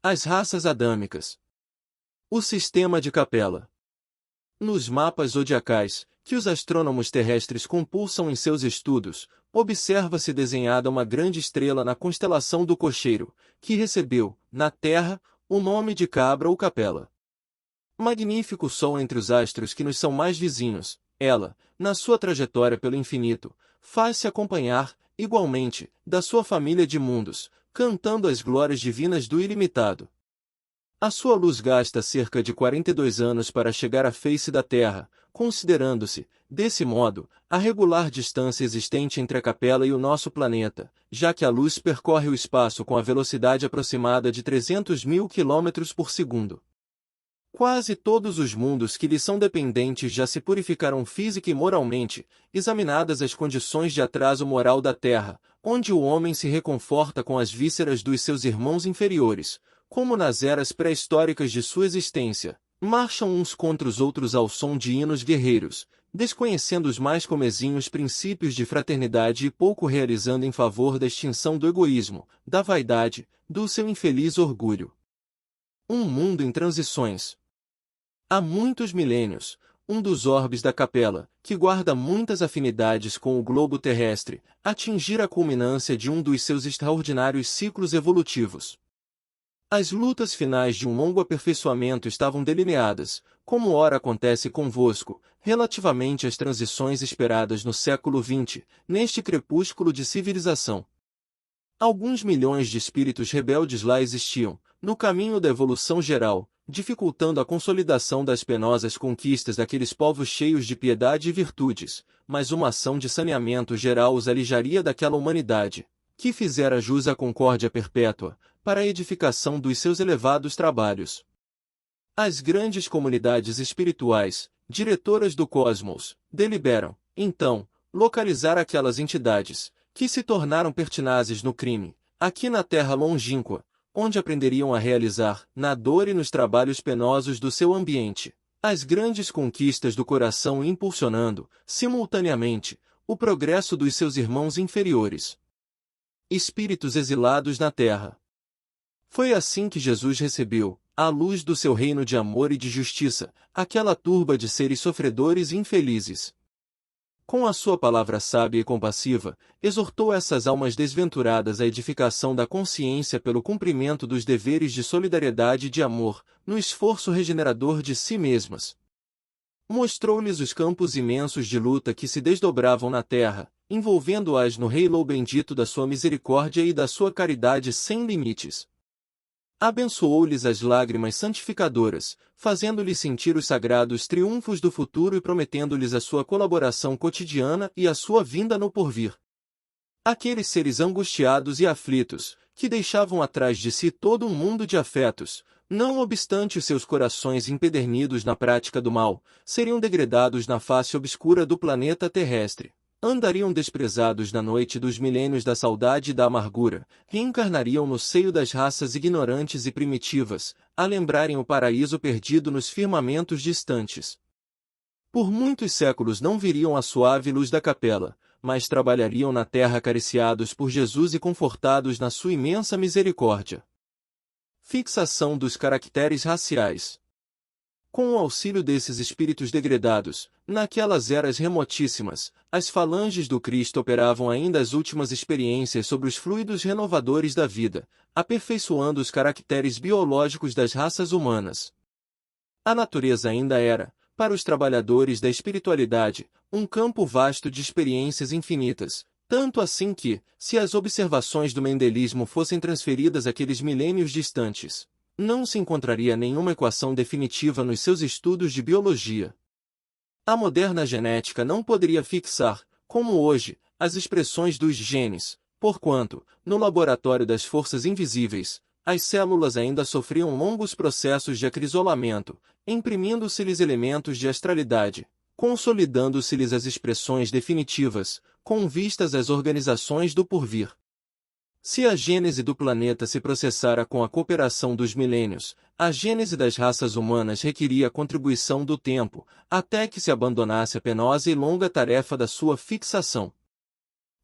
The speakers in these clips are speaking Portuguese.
As raças adâmicas. O sistema de Capella. Nos mapas zodiacais, que os astrônomos terrestres compulsam em seus estudos, observa-se desenhada uma grande estrela na constelação do Cocheiro, que recebeu, na Terra, o nome de Cabra ou Capella. Magnífico sol entre os astros que nos são mais vizinhos, ela, na sua trajetória pelo infinito, faz-se acompanhar, igualmente, da sua família de mundos, cantando as glórias divinas do ilimitado. A sua luz gasta cerca de 42 anos para chegar à face da Terra, considerando-se, desse modo, a regular distância existente entre a Capella e o nosso planeta, já que a luz percorre o espaço com a velocidade aproximada de 300.000 km por segundo. Quase todos os mundos que lhe são dependentes já se purificaram física e moralmente, examinadas as condições de atraso moral da Terra, onde o homem se reconforta com as vísceras dos seus irmãos inferiores, como nas eras pré-históricas de sua existência, marcham uns contra os outros ao som de hinos guerreiros, desconhecendo os mais comezinhos princípios de fraternidade e pouco realizando em favor da extinção do egoísmo, da vaidade, do seu infeliz orgulho. Um mundo em transições. Há muitos milênios, um dos orbes da Capella, que guarda muitas afinidades com o globo terrestre, atingira a culminância de um dos seus extraordinários ciclos evolutivos. As lutas finais de um longo aperfeiçoamento estavam delineadas, como ora acontece convosco, relativamente às transições esperadas no século XX, neste crepúsculo de civilização. Alguns milhões de espíritos rebeldes lá existiam, no caminho da evolução geral, dificultando a consolidação das penosas conquistas daqueles povos cheios de piedade e virtudes, mas uma ação de saneamento geral os alijaria daquela humanidade, que fizera jus à concórdia perpétua, para a edificação dos seus elevados trabalhos. As grandes comunidades espirituais, diretoras do cosmos, deliberam, então, localizar aquelas entidades, que se tornaram pertinazes no crime, aqui na terra longínqua, onde aprenderiam a realizar, na dor e nos trabalhos penosos do seu ambiente, as grandes conquistas do coração impulsionando, simultaneamente, o progresso dos seus irmãos inferiores. Espíritos exilados na terra. Foi assim que Jesus recebeu, à luz do seu reino de amor e de justiça, aquela turba de seres sofredores e infelizes. Com a sua palavra sábia e compassiva, exortou essas almas desventuradas à edificação da consciência pelo cumprimento dos deveres de solidariedade e de amor, no esforço regenerador de si mesmas. Mostrou-lhes os campos imensos de luta que se desdobravam na terra, envolvendo-as no halo bendito da sua misericórdia e da sua caridade sem limites. Abençoou-lhes as lágrimas santificadoras, fazendo-lhes sentir os sagrados triunfos do futuro e prometendo-lhes a sua colaboração cotidiana e a sua vinda no porvir. Aqueles seres angustiados e aflitos, que deixavam atrás de si todo um mundo de afetos, não obstante os seus corações empedernidos na prática do mal, seriam degredados na face obscura do planeta terrestre. Andariam desprezados na noite dos milênios da saudade e da amargura, reencarnariam no seio das raças ignorantes e primitivas, a lembrarem o paraíso perdido nos firmamentos distantes. Por muitos séculos não viriam a suave luz da Capella, mas trabalhariam na terra acariciados por Jesus e confortados na sua imensa misericórdia. Fixação dos caracteres raciais. Com o auxílio desses espíritos degredados, naquelas eras remotíssimas, as falanges do Cristo operavam ainda as últimas experiências sobre os fluidos renovadores da vida, aperfeiçoando os caracteres biológicos das raças humanas. A natureza ainda era, para os trabalhadores da espiritualidade, um campo vasto de experiências infinitas, tanto assim que, se as observações do mendelismo fossem transferidas àqueles milênios distantes, não se encontraria nenhuma equação definitiva nos seus estudos de biologia. A moderna genética não poderia fixar, como hoje, as expressões dos genes, porquanto, no laboratório das forças invisíveis, as células ainda sofriam longos processos de acrisolamento, imprimindo-se-lhes elementos de astralidade, consolidando-se-lhes as expressões definitivas, com vistas às organizações do porvir. Se a gênese do planeta se processara com a cooperação dos milênios, a gênese das raças humanas requeria a contribuição do tempo, até que se abandonasse a penosa e longa tarefa da sua fixação.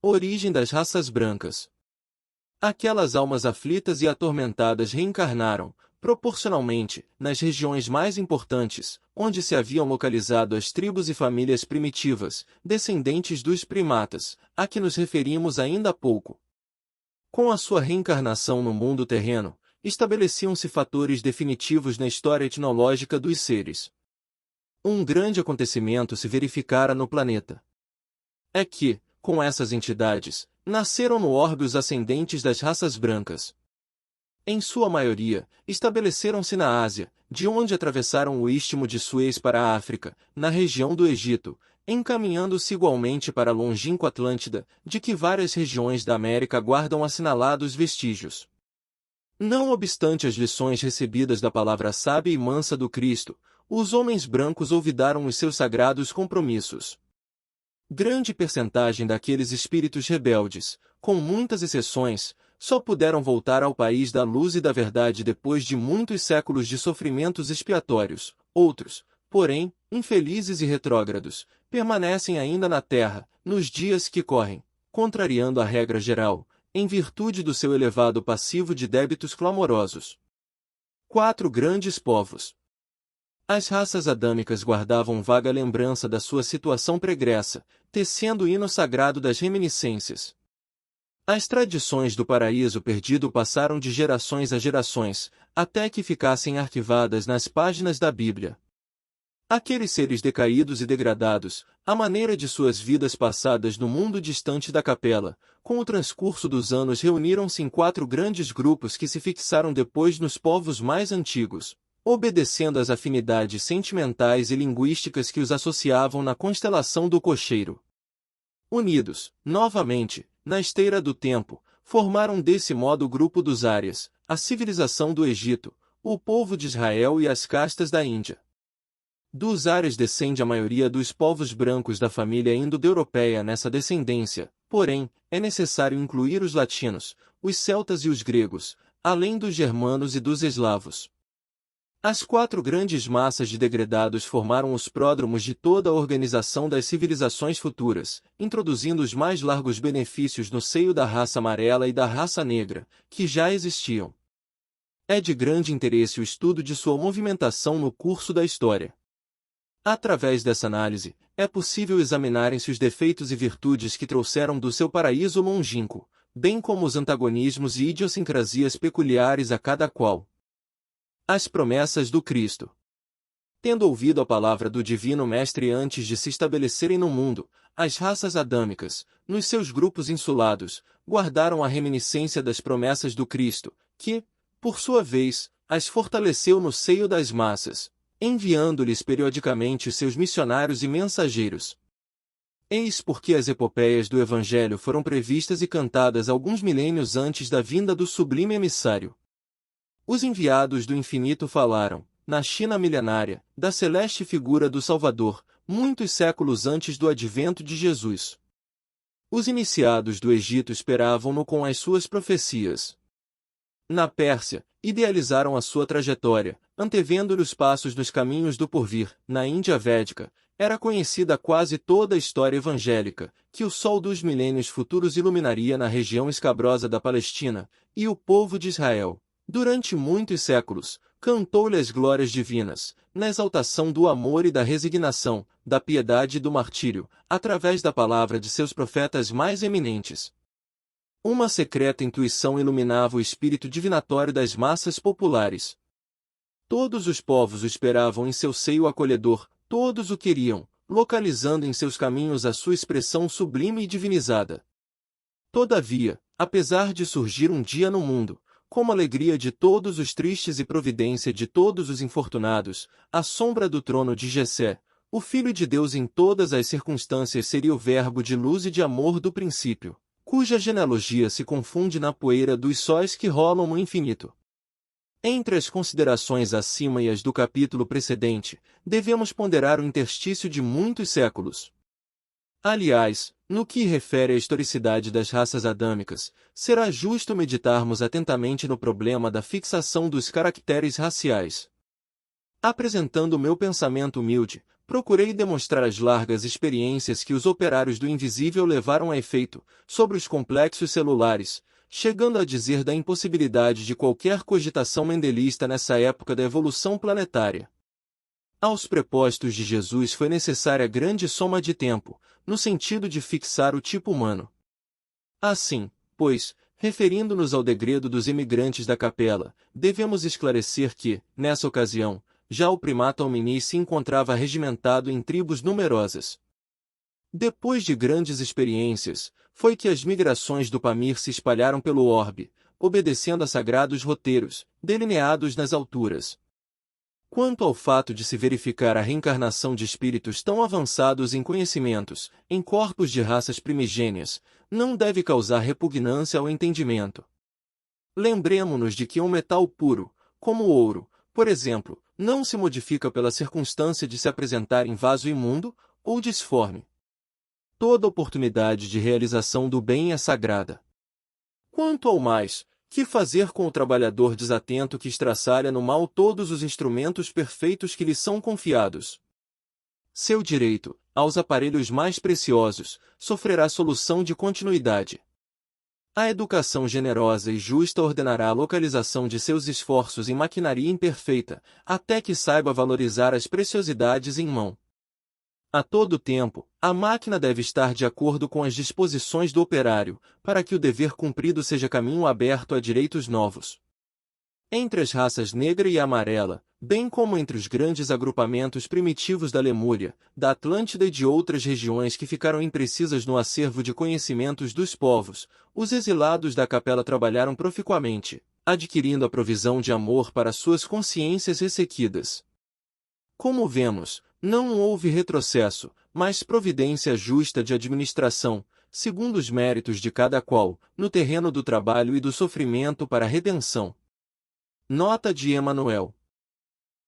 Origem das raças brancas. Aquelas almas aflitas e atormentadas reencarnaram, proporcionalmente, nas regiões mais importantes, onde se haviam localizado as tribos e famílias primitivas, descendentes dos primatas, a que nos referimos ainda há pouco. Com a sua reencarnação no mundo terreno, estabeleciam-se fatores definitivos na história etnológica dos seres. Um grande acontecimento se verificara no planeta. É que, com essas entidades, nasceram no orbe os ascendentes das raças brancas. Em sua maioria, estabeleceram-se na Ásia, de onde atravessaram o Istmo de Suez para a África, na região do Egito, encaminhando-se igualmente para a longínqua Atlântida, de que várias regiões da América guardam assinalados vestígios. Não obstante as lições recebidas da palavra sábia e mansa do Cristo, os homens brancos olvidaram os seus sagrados compromissos. Grande percentagem daqueles espíritos rebeldes, com muitas exceções, só puderam voltar ao país da luz e da verdade depois de muitos séculos de sofrimentos expiatórios. Outros, porém, infelizes e retrógrados, permanecem ainda na terra, nos dias que correm, contrariando a regra geral, em virtude do seu elevado passivo de débitos clamorosos. 4 grandes povos. As raças adâmicas guardavam vaga lembrança da sua situação pregressa, tecendo o hino sagrado das reminiscências. As tradições do paraíso perdido passaram de gerações a gerações, até que ficassem arquivadas nas páginas da Bíblia. Aqueles seres decaídos e degradados, à maneira de suas vidas passadas no mundo distante da capela, com o transcurso dos anos reuniram-se em 4 grandes grupos que se fixaram depois nos povos mais antigos, obedecendo às afinidades sentimentais e linguísticas que os associavam na constelação do cocheiro. Unidos, novamente, na esteira do tempo, formaram desse modo o grupo dos Árias, a civilização do Egito, o povo de Israel e as castas da Índia. Dos Árias descende a maioria dos povos brancos da família indo-europeia nessa descendência, porém, é necessário incluir os latinos, os celtas e os gregos, além dos germanos e dos eslavos. As 4 grandes massas de degredados formaram os pródromos de toda a organização das civilizações futuras, introduzindo os mais largos benefícios no seio da raça amarela e da raça negra, que já existiam. É de grande interesse o estudo de sua movimentação no curso da história. Através dessa análise, é possível examinarem-se os defeitos e virtudes que trouxeram do seu paraíso longínquo, bem como os antagonismos e idiosincrasias peculiares a cada qual. As promessas do Cristo. Tendo ouvido a palavra do Divino Mestre antes de se estabelecerem no mundo, as raças adâmicas, nos seus grupos insulados, guardaram a reminiscência das promessas do Cristo, que, por sua vez, as fortaleceu no seio das massas, enviando-lhes periodicamente os seus missionários e mensageiros. Eis porque as epopeias do Evangelho foram previstas e cantadas alguns milênios antes da vinda do sublime emissário. Os enviados do infinito falaram, na China milenária, da celeste figura do Salvador, muitos séculos antes do advento de Jesus. Os iniciados do Egito esperavam-no com as suas profecias. Na Pérsia, idealizaram a sua trajetória, antevendo-lhe os passos nos caminhos do porvir. Na Índia Védica, era conhecida quase toda a história evangélica, que o sol dos milênios futuros iluminaria na região escabrosa da Palestina, e o povo de Israel, durante muitos séculos, cantou-lhe as glórias divinas, na exaltação do amor e da resignação, da piedade e do martírio, através da palavra de seus profetas mais eminentes. Uma secreta intuição iluminava o espírito divinatório das massas populares. Todos os povos o esperavam em seu seio acolhedor, todos o queriam, localizando em seus caminhos a sua expressão sublime e divinizada. Todavia, apesar de surgir um dia no mundo, como alegria de todos os tristes e providência de todos os infortunados, a sombra do trono de Jessé, o Filho de Deus em todas as circunstâncias seria o verbo de luz e de amor do princípio, cuja genealogia se confunde na poeira dos sóis que rolam no infinito. Entre as considerações acima e as do capítulo precedente, devemos ponderar o interstício de muitos séculos. Aliás, no que refere à historicidade das raças adâmicas, será justo meditarmos atentamente no problema da fixação dos caracteres raciais. Apresentando o meu pensamento humilde, procurei demonstrar as largas experiências que os operários do invisível levaram a efeito, sobre os complexos celulares, chegando a dizer da impossibilidade de qualquer cogitação mendelista nessa época da evolução planetária. Aos propósitos de Jesus foi necessária grande soma de tempo, no sentido de fixar o tipo humano. Assim, pois, referindo-nos ao degredo dos imigrantes da capela, devemos esclarecer que, nessa ocasião, já o primato hominis se encontrava regimentado em tribos numerosas. Depois de grandes experiências, foi que as migrações do Pamir se espalharam pelo orbe, obedecendo a sagrados roteiros, delineados nas alturas. Quanto ao fato de se verificar a reencarnação de espíritos tão avançados em conhecimentos, em corpos de raças primigênias, não deve causar repugnância ao entendimento. Lembremo-nos de que um metal puro, como o ouro, por exemplo, não se modifica pela circunstância de se apresentar em vaso imundo ou disforme. Toda oportunidade de realização do bem é sagrada. Quanto ao mais, que fazer com o trabalhador desatento que estraçalha no mal todos os instrumentos perfeitos que lhe são confiados? Seu direito, aos aparelhos mais preciosos, sofrerá solução de continuidade. A educação generosa e justa ordenará a localização de seus esforços em maquinaria imperfeita, até que saiba valorizar as preciosidades em mão. A todo tempo, a máquina deve estar de acordo com as disposições do operário, para que o dever cumprido seja caminho aberto a direitos novos. Entre as raças negra e amarela, bem como entre os grandes agrupamentos primitivos da Lemúria, da Atlântida e de outras regiões que ficaram imprecisas no acervo de conhecimentos dos povos, os exilados da capela trabalharam proficuamente, adquirindo a provisão de amor para suas consciências ressequidas. Como vemos, não houve retrocesso, mas providência justa de administração, segundo os méritos de cada qual, no terreno do trabalho e do sofrimento para a redenção. Nota de Emanuel.